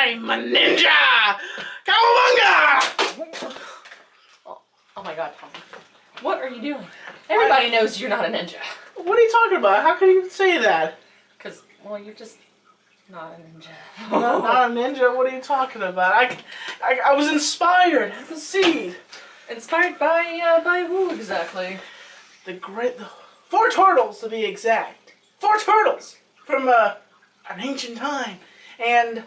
I'm a ninja! Cowabunga! Oh my god, Tom. What are you doing? Everybody knows you're not a ninja. What are you talking about? How can you say that? Because, well, you're just not a ninja. Not a ninja? What are you talking about? I was inspired. The seed. Inspired by who exactly? The 4 turtles to be exact. 4 turtles from an ancient time. And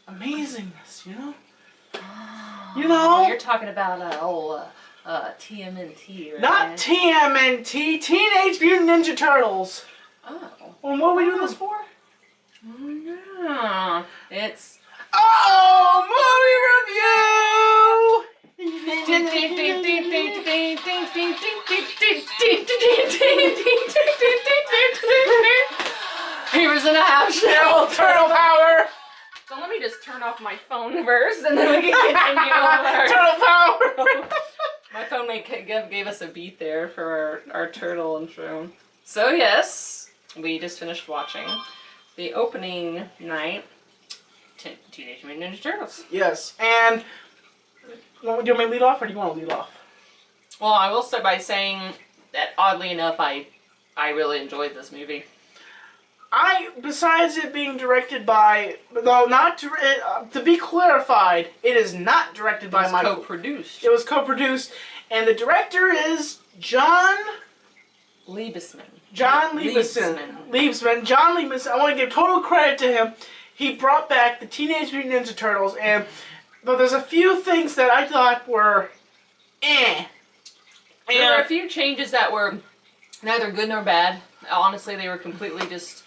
amazingness, you know? You know? You're talking about TMNT, right? Not TMNT, Teenage Mutant Ninja Turtles. Oh. Well, what are we doing this for? Yeah. It's... Oh, movie review! Here's in a house. Turtle power! So let me just turn off my phone first, and then we can continue on. Turtle power! My phone gave us a beat there for our turtle intro. So yes, we just finished watching the opening night Teenage Mutant Ninja Turtles. Yes, and do you want me to lead off, or do you want to lead off? Well, I will start by saying that oddly enough, I really enjoyed this movie. Besides it being directed by, no, not to be clarified, it is not directed by Michael. It was co-produced. It was co-produced, and the director is John Liebesman. John Liebesman. I want to give total credit to him. He brought back the Teenage Mutant Ninja Turtles, but there's a few things that I thought were eh. There were a few changes that were neither good nor bad. Honestly, they were completely just...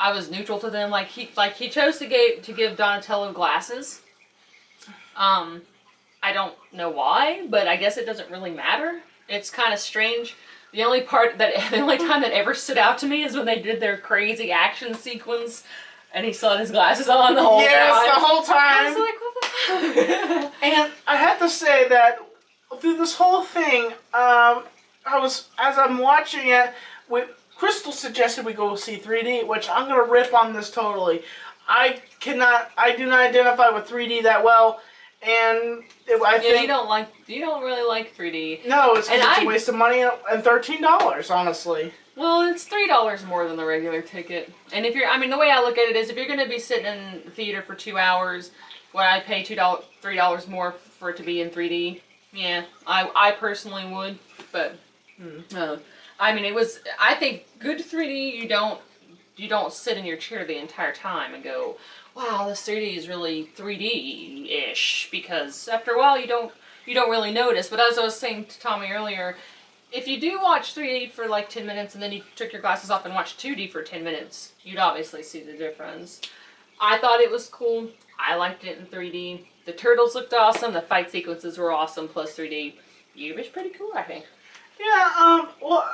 I was neutral to them. Like he chose to give Donatello glasses. I don't know why, but I guess it doesn't really matter. It's kind of strange. The only time that ever stood out to me is when they did their crazy action sequence, and he still had his glasses on the whole time. Yes, the whole time. I was like, what the fuck? And I have to say that through this whole thing, as I'm watching it, Crystal suggested we go see 3D, which I'm gonna rip on this totally. I do not identify with 3D that well, and I think you don't really like 3D. No, it's a waste of money and $13, honestly. Well, it's $3 more than the regular ticket. And if you're, the way I look at it is, if you're gonna be sitting in the theater for 2 hours, would I pay $3 more for it to be in 3D? Yeah, I personally would, but. It was, I think, good 3D, you don't sit in your chair the entire time and go, wow, this 3D is really 3D-ish, because after a while you don't really notice. But as I was saying to Tommy earlier, if you do watch 3D for like 10 minutes and then you took your glasses off and watched 2D for 10 minutes, you'd obviously see the difference. I thought it was cool. I liked it in 3D. The turtles looked awesome. The fight sequences were awesome, plus 3D. It was pretty cool, I think. Yeah, well,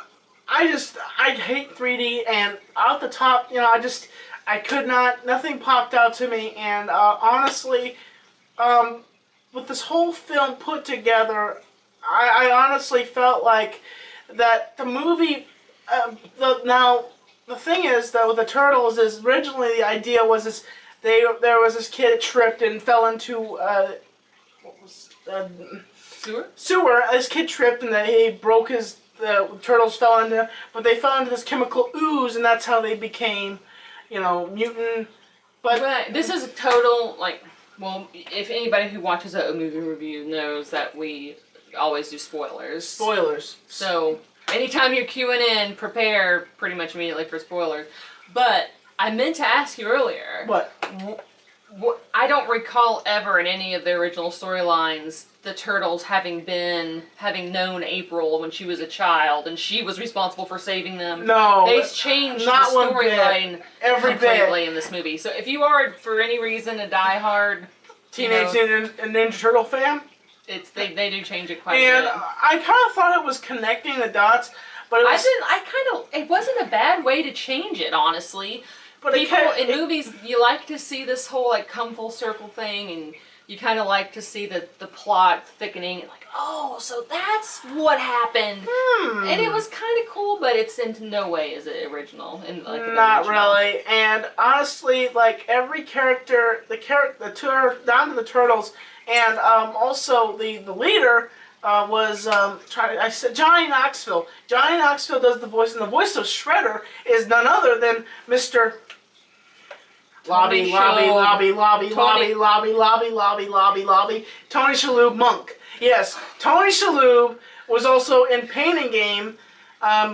I hate 3D, and out the top, I could not, nothing popped out to me, and honestly, with this whole film put together, I honestly felt like that the movie, now, the thing is, though, with the Turtles, is originally the idea was this, there was this kid that tripped and fell into, Sewer. This kid tripped and he broke the turtles fell into, but they fell into this chemical ooze, and that's how they became, mutant. But this is a total, well, if anybody who watches a movie review knows that we always do spoilers. Spoilers. So, anytime you're queuing in, prepare pretty much immediately for spoilers. But, I meant to ask you earlier. What? I don't recall ever in any of the original storylines the Turtles having known April when she was a child and she was responsible for saving them. No. They changed the storyline completely in this movie. So if you are, for any reason, a diehard Teenage Ninja Turtle fan, they do change it quite a bit. And I kind of thought it was connecting the dots, but it was... it wasn't a bad way to change it, honestly. But in movies, you like to see this whole come full circle thing, and you kind of like to see the plot thickening, and like, oh, so that's what happened. And it was kind of cool, but it's in no way is it original. Not really. And honestly, like every character, down to the turtles, and also the leader was I said Johnny Knoxville. Johnny Knoxville does the voice, and the voice of Shredder is none other than Mr. Lobby, Tony Shalhoub Monk. Yes, Tony Shalhoub was also in Pain and Game,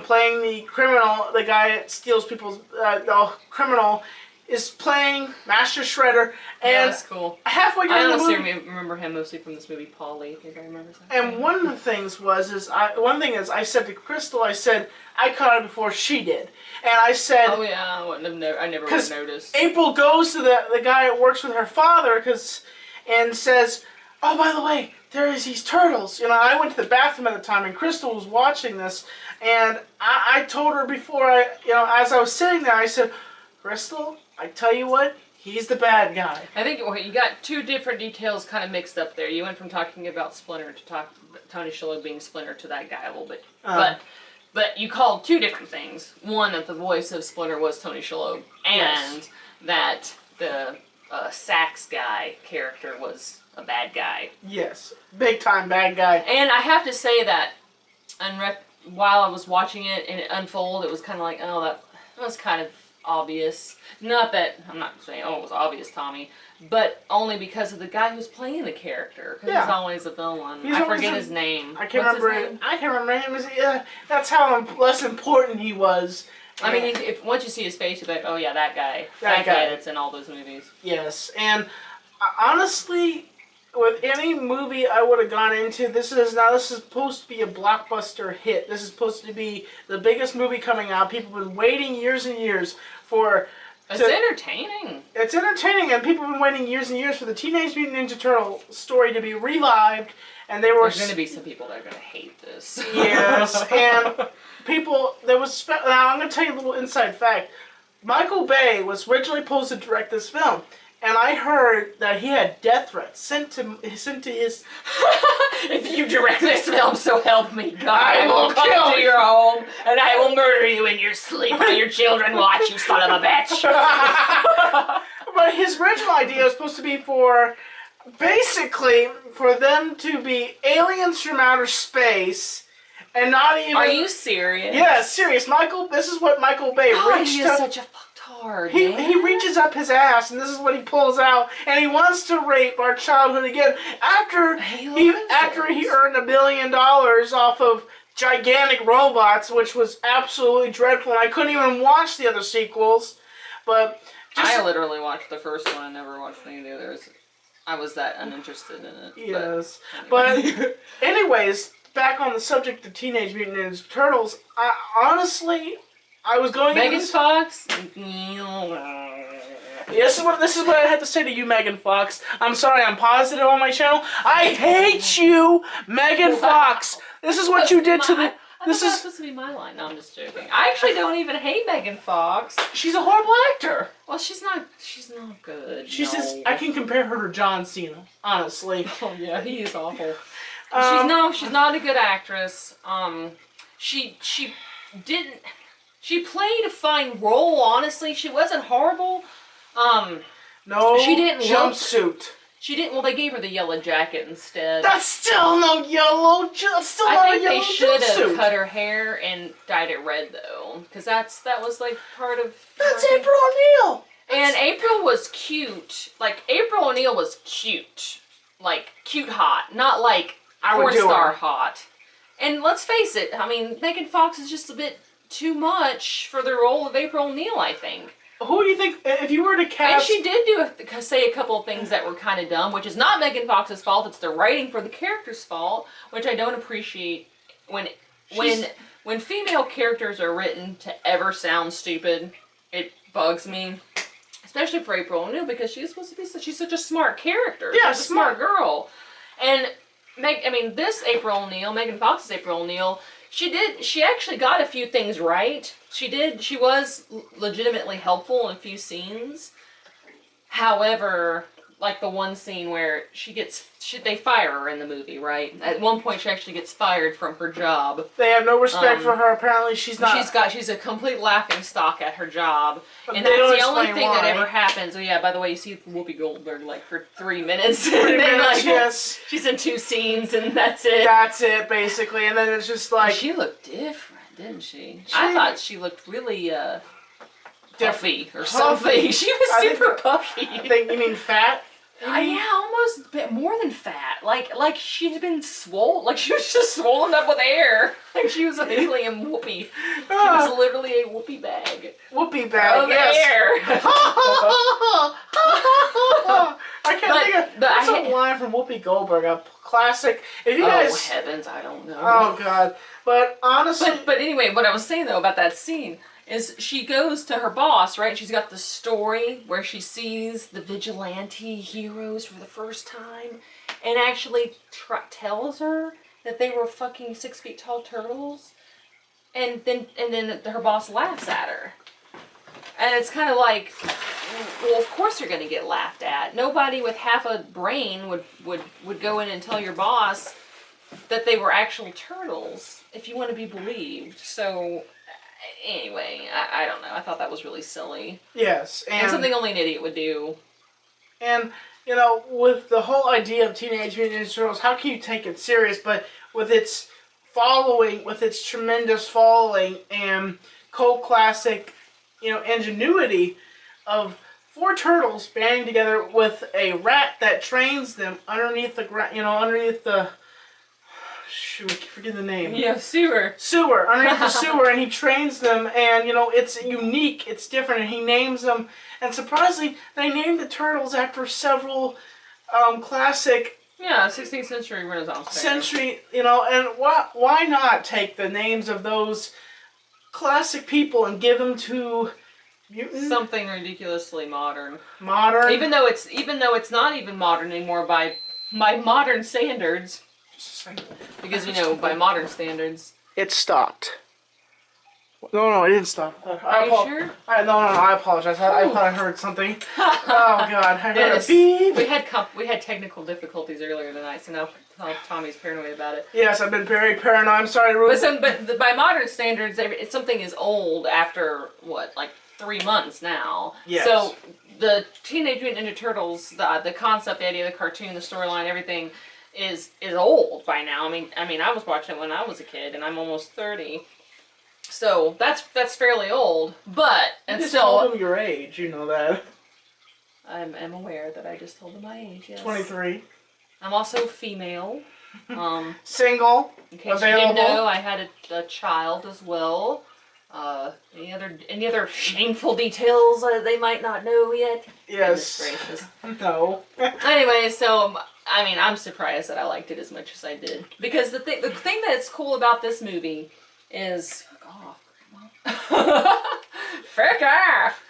playing the criminal, the guy that steals people's, the criminal, is playing Master Shredder. And yeah, that's cool. Halfway during the movie, I remember him mostly from this movie, Polly. I think I remember that. And one of the things I said to Crystal, I said, I caught it before she did. And I said... Oh yeah, I never would have noticed. April goes to the guy that works with her father and says, oh, by the way, there is these turtles. You know, I went to the bathroom at the time, and Crystal was watching this, and I told her before as I was sitting there, I said, Crystal, I tell you what, he's the bad guy. I think you got two different details kind of mixed up there. You went from talking about Splinter to Tony Shalhoub being Splinter to that guy a little bit. But you called two different things. One, that the voice of Splinter was Tony Shalhoub, and that the Sax guy character was a bad guy. Yes, big time bad guy. And I have to say that, while I was watching it and it unfold, it was kind of like, oh, that was kind of obvious. Not that, I'm not saying, oh, it was obvious, Tommy, but only because of the guy who's playing the character. Because he's always a villain. I forget his name. I can't remember him. That's how less important he was. I mean, once you see his face, you're like, oh yeah, that guy. That guy that's in all those movies. Yes, and honestly, with any movie I would have gone into, this is supposed to be a blockbuster hit. This is supposed to be the biggest movie coming out. People have been waiting years and years for... It's entertaining. It's entertaining, and people have been waiting years and years for the Teenage Mutant Ninja Turtle story to be revived, and there's going to be some people that are going to hate this. Yes, and people, now I'm going to tell you a little inside fact. Michael Bay was originally supposed to direct this film, and I heard that he had death threats sent to his... If you direct this film, so help me God, I will come to your home, and I will murder you in your sleep while your children watch, you son of a bitch. But his original idea was supposed to be basically, for them to be aliens from outer space, and not even... Are you serious? Yeah, serious. This is what Michael Bay reached he is such a fucktard, he reaches up his ass, and this is what he pulls out, and he wants to rape our childhood again after he earned $1 billion off of gigantic robots, which was absolutely dreadful, and I couldn't even watch the other sequels. But I literally watched the first one and never watched any of the others. I was that uninterested in it. Yes, but anyways, back on the subject of Teenage Mutant Ninja Turtles, I was going... Megan Fox? This is what I had to say to you, Megan Fox. I'm sorry, I'm positive on my channel. I hate you, Megan Fox. This is what you did to the... This is supposed to be my line. No, I'm just joking. I actually don't even hate Megan Fox. She's a horrible actor. Well, she's not good. I can compare her to John Cena, honestly. Oh yeah, he is awful. She's not a good actress. She played a fine role, honestly. She wasn't horrible. No, she didn't jumpsuit. She didn't. Well, they gave her the yellow jacket instead. That's still no yellow. I think they should have cut her hair and dyed it red though, because that was like part of. That's April O'Neil. And April was cute. Like April O'Neil was cute, like cute hot, not like 4-star hot. And let's face it. I mean, Megan Fox is just a bit too much for the role of April O'Neil, I think. Who do you think, if you were to cast... And she did say a couple of things that were kind of dumb, which is not Megan Fox's fault, it's the writing for the character's fault, which I don't appreciate when female characters are written to ever sound stupid. It bugs me. Especially for April O'Neil, because she's supposed to be she's such a smart character. Yeah, she's a smart girl. And, this April O'Neil, Megan Fox's April O'Neil, she actually got a few things right. She was legitimately helpful in a few scenes. However, like the one scene where they fire her in the movie, right? At one point, she actually gets fired from her job. They have no respect for her. Apparently, she's not. She's a complete laughing stock at her job, and They don't that's the only explain thing that why. ever happens. Oh yeah, by the way, you see Whoopi Goldberg like for 3 minutes. 3 minutes, like, yes. She's in 2 scenes, and that's it. That's it, basically. And then it's just like She looked different, didn't she? I thought she looked really puffy or something. She was super puffy. You mean fat? Yeah, almost a bit more than fat. Like she'd been swollen. Like she was just swollen up with air. Like she was an alien whoopee. She was literally a whoopee bag. Whoopee bag, Of yes. air. I can't think of that's a line from Whoopi Goldberg, a classic. If you guys, oh heavens, I don't know. oh god, but honestly, but anyway, what I was saying though about that scene is she goes to her boss, right? She's got the story where she sees the vigilante heroes for the first time, and actually tells her that they were fucking 6 feet tall turtles, and then her boss laughs at her, and it's kind of like, well, of course you're gonna get laughed at. Nobody with half a brain would go in and tell your boss that they were actual turtles if you want to be believed. So. Anyway, I don't know. I thought that was really silly. yes, And something only an idiot would do. And you know, with the whole idea of Teenage Mutant Ninja Turtles, how can you take it serious? But with its following, with its tremendous following and cult classic, you know, ingenuity of 4 turtles banding together with a rat that trains them underneath the ground, you know, underneath the. Shoot, I forget the name. Yeah, sewer. Underneath the sewer, and he trains them, and, you know, it's unique, it's different, and he names them, and surprisingly, they named the turtles after several classic... Yeah, 16th century Renaissance. Century, you know, and why not take the names of those classic people and give them to... Mutant? Something ridiculously modern. Modern? Even though it's not even modern anymore by modern standards. Because, you know, by modern standards. It stopped. No, it didn't stop. Are you sure? No, I apologize. I thought I heard something. Oh, God. I heard a beep. We had technical difficulties earlier tonight, so now Tommy's paranoid about it. Yes, I've been very paranoid. I'm sorry, Ruth. But by modern standards, something is old after, what, like 3 months now. Yes. So the Teenage Mutant Ninja Turtles, the concept, the idea, the cartoon, the storyline, everything is old by now. I mean, I was watching it when I was a kid, and I'm almost 30. So that's fairly old, but You just told them your age, you know that. I'm aware that I just told them my age. Yes. 23. I'm also female. Single. In case Available. you didn't know, I had a child as well. Any other shameful details they might not know yet? Yes. Goodness gracious. No. Anyway, so I mean, I'm surprised that I liked it as much as I did, because the thing that's cool about this movie is frick off.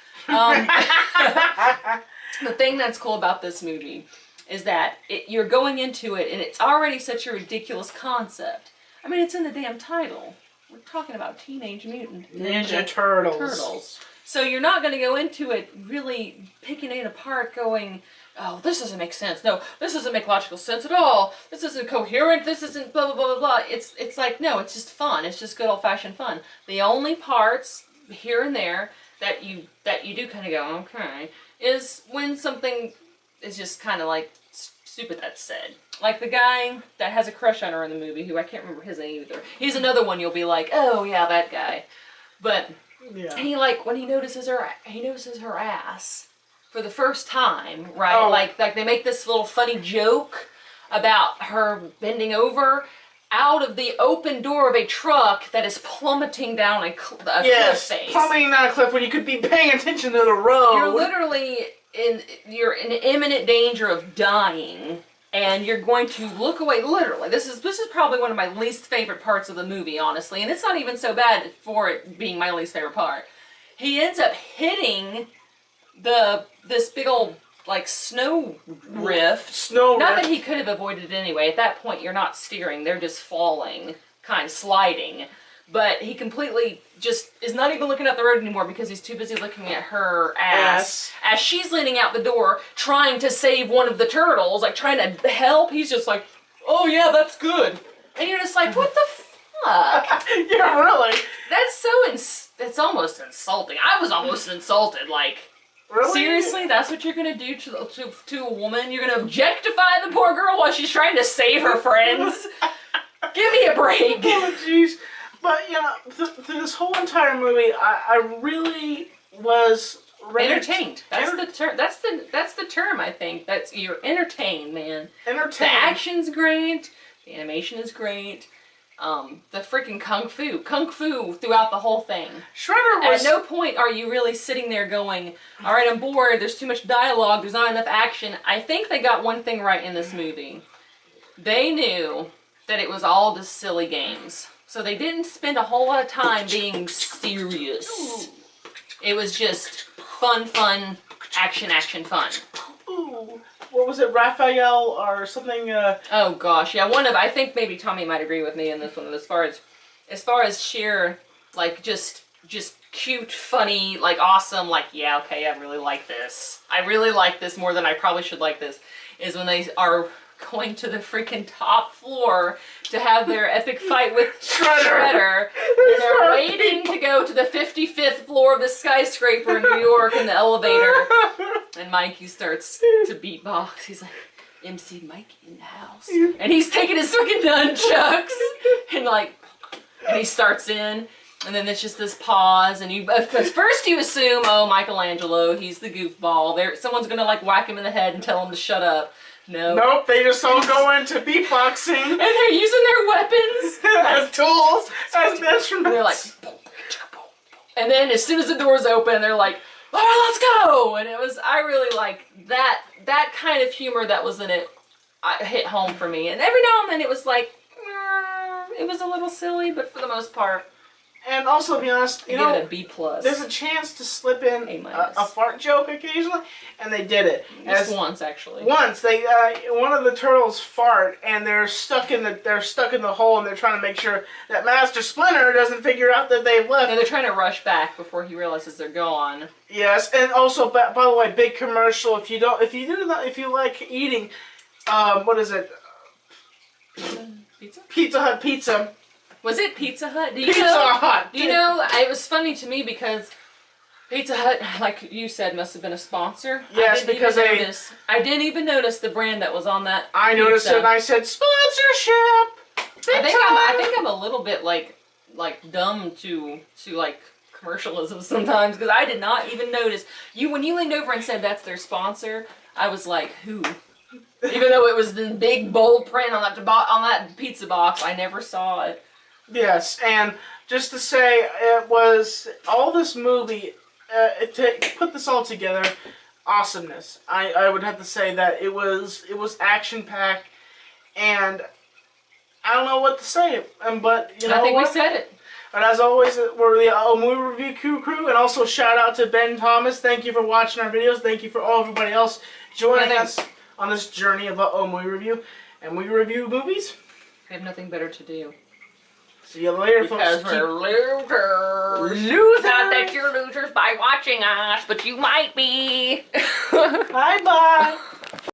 The thing that's cool about this movie is that you're going into it and it's already such a ridiculous concept. I mean, it's in the damn title. We're talking about Teenage Mutant Ninja Turtles. So you're not going to go into it really picking it apart going, oh, this doesn't make sense. No, this doesn't make logical sense at all. This isn't coherent. This isn't blah, blah, blah, blah, blah. It's like, no, it's just fun. It's just good old-fashioned fun. The only parts here and there that you do kind of go, okay, is when something is just kind of like stupid that's said. Like the guy that has a crush on her in the movie, who I can't remember his name either. He's another one you'll be like, oh yeah, that guy. But yeah. he when he notices her ass for the first time, right? Oh. Like they make this little funny joke about her bending over out of the open door of a truck that is plummeting down a cliff face. Plummeting down a cliff when you could be paying attention to the road. You're literally in imminent danger of dying. And you're going to look away, literally. This is probably one of my least favorite parts of the movie, honestly. And it's not even so bad for it being my least favorite part. He ends up hitting this big old, like, snow rift. Not that he could have avoided it anyway. At that point, you're not steering. They're just falling, kind of sliding. but he completely just is not even looking at the road anymore because he's too busy looking at her ass as she's leaning out the door trying to save one of the turtles, like trying to help. He's just like, oh yeah, that's good. And you're just like, what the fuck? Yeah, really? That's so that's almost insulting. I was almost insulted, like, Really? seriously, that's what you're gonna do to a woman? You're gonna objectify the poor girl while she's trying to save her friends? Give me a break. Oh, jeez. But, you know, through this whole entire movie, I really was Entertained. That's the term. That's the term. I think you're entertained, man. Entertained. The action's great. The animation is great. The freaking kung fu throughout the whole thing. Shredder was... At no point are you really sitting there going, all right, I'm bored, there's too much dialogue, there's not enough action. I think they got one thing right in this movie. They knew that it was all just silly games. So they didn't spend a whole lot of time being serious. It was just fun, action, fun. Ooh. What was it, Raphael or something? Oh gosh, yeah. I think maybe Tommy might agree with me in this one. As far as sheer, like just cute, funny, like awesome, like yeah, okay, I really like this. I really like this more than I probably should like this. Is when they are going to the freaking top floor to have their epic fight with Shredder. And they're waiting to go to the 55th floor of the skyscraper in New York in the elevator. And Mikey starts to beatbox. He's like, MC Mikey in the house. And he's taking his freaking nunchucks. And he starts in. And then it's just this pause. And first you assume, oh, Michelangelo, he's the goofball. Someone's going to like whack him in the head and tell him to shut up. No. Nope, they just all go into beatboxing. And they're using their weapons as tools, as instruments. And they're like, and then as soon as the doors open, they're like, all right, let's go. And I really like that kind of humor that was in it. Hit home for me. And every now and then it was like, it was a little silly, but for the most part. And also, to be honest, you know, give it a B+. There's a chance to slip in a fart joke occasionally, and they did it. Just once, actually. Once they, one of the turtles fart, and they're stuck in the hole, and they're trying to make sure that Master Splinter doesn't figure out that they've left. And they're trying to rush back before he realizes they're gone. Yes, and also, by the way, big commercial. If you like eating, what is it? Pizza. Pizza Hut pizza. Was it Pizza Hut? Pizza Hut! Do you know, it was funny to me because Pizza Hut, like you said, must have been a sponsor. Yes, because I didn't even notice the brand that was on that I noticed it and I said, sponsorship! I think I'm a little bit, like dumb to like, commercialism sometimes, because I did not even notice. When you leaned over and said that's their sponsor, I was like, who? Even though it was the big, bold print on that pizza box, I never saw it. Yes, and just to say, it was all this movie, to put this all together, awesomeness. I would have to say that it was action-packed, and I don't know what to say, but you know I think what? we said it. But as always, we're the Movie Review crew, and also shout out to Ben Thomas. Thank you for watching our videos. Thank you for everybody else joining us on this journey of Movie Review, and we review movies. We have nothing better to do. See you later, because folks. We're losers. Not that you're losers by watching us, but you might be. Bye-bye.